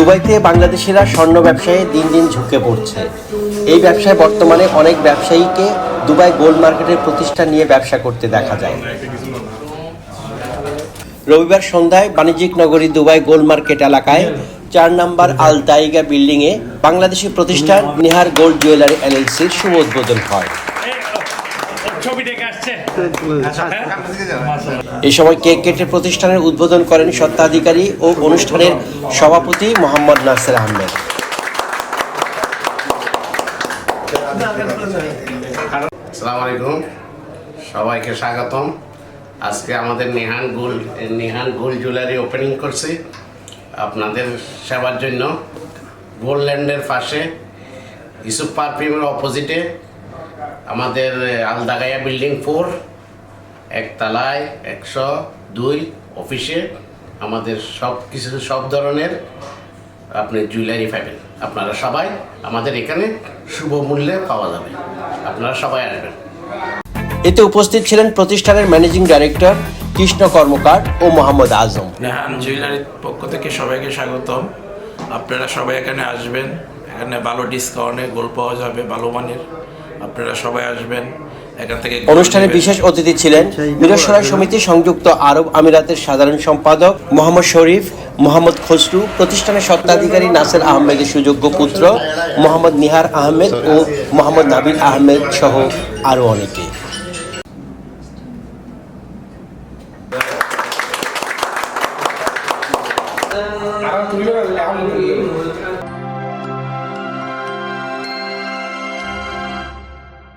দুবাইতে বাংলাদেশিরা স্বর্ণ ব্যবসায়ে দিন দিন ঝুঁকে পড়ছে। এই ব্যবসায় বর্তমানে অনেক ব্যবসায়ীকে দুবাই গোল্ড মার্কেটের প্রতিষ্ঠান নিয়ে ব্যবসা করতে দেখা যায়। রবিবার সন্ধ্যায় বাণিজ্যিক নগরী দুবাই গোল্ড মার্কেট এলাকায় ৪ নম্বর আল দাইগা বিল্ডিংয়ে বাংলাদেশি প্রতিষ্ঠান নিহার গোল্ড জুয়েলারি এলএলসির শুভ উদ্বোধন হয়। এই সময় কেক কেটে প্রতিষ্ঠানের উদ্বোধন করেন স্বত্বাধিকারী ও অনুষ্ঠানের সভাপতি মোহাম্মদ নাসের আহমেদ। আসসালামু আলাইকুম, সবাইকে স্বাগতম। আজকে আমাদের নিহান গোল্ড জুয়েলারি ওপেনিং করছি আপনাদের সেবার জন্য। গোল্ডল্যান্ডের পাশে ইউসুফ পারফিউমের অপোজিটে আমাদের আলদাগায়া বিল্ডিং 4 একতলায় 102 অফিসে আমাদের সব ধরনের আপনি জুয়েলারি পাবেন। আপনারা সবাই আমাদের এখানে শুভ মূল্যে পাওয়া যাবে, আপনারা সবাই আসবেন। এতে উপস্থিত ছিলেন প্রতিষ্ঠানের ম্যানেজিং ডাইরেক্টর কৃষ্ণ কর্মকার ও মোহাম্মদ আজম। নিহান জুয়েলারির পক্ষ থেকে সবাইকে স্বাগতম। আপনারা সবাই এখানে আসবেন, এখানে ভালো ডিসকাউন্টে গোল্ড পাওয়া যাবে, ভালো মানের। আপনারা সবাই আসবেন এখান থেকে। অনুষ্ঠানে বিশেষ অতিথি ছিলেন মিরসরাই সমিতি সংযুক্ত আরব আমিরাতের সাধারণ সম্পাদক মোহাম্মদ শরীফ, মোহাম্মদ খসরু, প্রতিষ্ঠানের স্বত্বাধিকারী নাসের আহমেদের সুযোগ্য পুত্র মোহাম্মদ নিহার আহমেদ ও মোহাম্মদ নাবিল আহমেদ সহ আরও অনেকে।